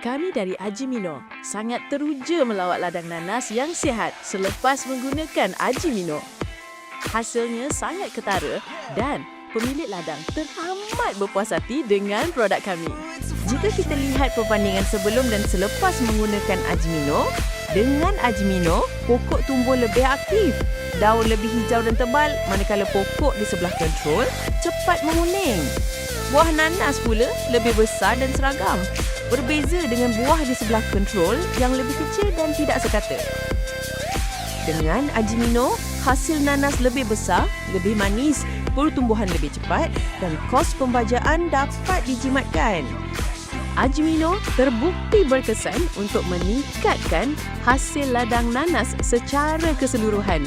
Kami dari Ajimino sangat teruja melawat ladang nanas yang sihat selepas menggunakan Ajimino. Hasilnya sangat ketara dan pemilik ladang teramat berpuas hati dengan produk kami. Jika kita lihat perbandingan sebelum dan selepas menggunakan Ajimino, dengan Ajimino, pokok tumbuh lebih aktif, daun lebih hijau dan tebal, manakala pokok di sebelah kontrol cepat menguning. Buah nanas pula lebih besar dan seragam, berbeza dengan buah di sebelah kontrol yang lebih kecil dan tidak sekata. Dengan Ajimino, hasil nanas lebih besar, lebih manis, pertumbuhan lebih cepat dan kos pembajaan dapat dijimatkan. Ajimino terbukti berkesan untuk meningkatkan hasil ladang nanas secara keseluruhan.